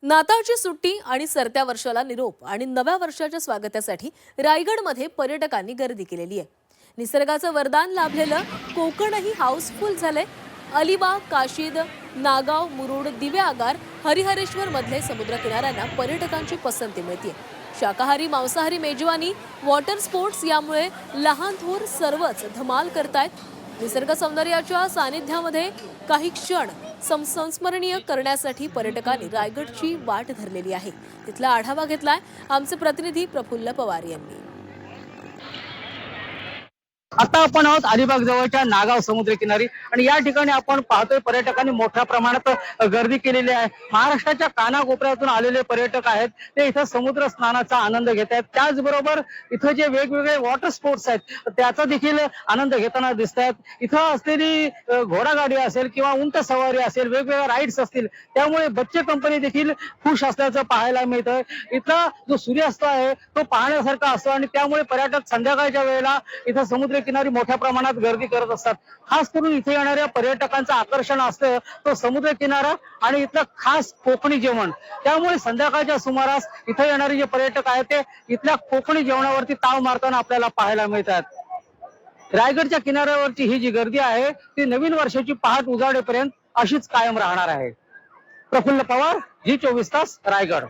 नाताळची सुट्टी आणि सरत्या वर्षाला निरोप आणि नव्या वर्षाच्या स्वागतासाठी रायगडमध्ये पर्यटकांनी गर्दी केलेली आहे। निसर्गाचं वरदान लाभलेलं कोकणही हाऊसफुल झालंय। अलिबाग, काशीद, नागाव, मुरुड, दिवे आगार, हरिहरेश्वर मधले समुद्र किनाऱ्यांना पर्यटकांची पसंती मिळते। शाकाहारी, मांसाहारी मेजवानी, वॉटर स्पोर्ट्स यामुळे लहान थोर सर्वच धमाल करतायत। निसर्ग सौंदर्याच्या सानिध्यामध्ये काही क्षण संस्मरणीय करण्यासाठी पर्यटकांनी रायगडची वाट धरलेली आहे। तिथला आढावा घेतलाय आमचे प्रतिनिधी प्रफुल्ल पवार यांनी। आता आपण आहोत अलिबाग जवळच्या नागाव समुद्र किनारी आणि या ठिकाणी आपण पाहतोय पर्यटकांनी मोठ्या प्रमाणात गर्दी केलेली आहे। महाराष्ट्राच्या कानाकोपऱ्यातून आलेले पर्यटक आहेत ते इथं समुद्र स्नानाचा आनंद घेत आहेत। त्याचबरोबर इथं जे वेगवेगळे वॉटर स्पोर्ट्स आहेत त्याचा देखील आनंद घेताना दिसत आहेत। इथं असलेली घोडागाडी असेल किंवा उंट सवारी असेल, वेगवेगळ्या राईड्स असतील, त्यामुळे बच्चे कंपनी देखील खुश असल्याचं पाहायला मिळतंय। इथला जो सूर्यास्त आहे तो पाहण्यासारखा असतो आणि त्यामुळे पर्यटक संध्याकाळच्या वेळेला इथं समुद्र किनारी मोठ्या प्रमाणात गर्दी करत असतात। खास करून इथे येणाऱ्या पर्यटकांचं आकर्षण असतं तो समुद्र किनारा आणि इथलं खास कोकणी जेवण। त्यामुळे संध्याकाळच्या सुमारास इथे येणारे जे पर्यटक आहेत ते इथल्या कोकणी जेवणावरती ताव मारताना आपल्याला पाहायला मिळतात। रायगडच्या किनाऱ्यावरची ही जी गर्दी आहे ती नवीन वर्षाची पहाट उजाडेपर्यंत अशीच कायम राहणार आहे। प्रफुल्ल पवार, जी 24 तास, रायगड।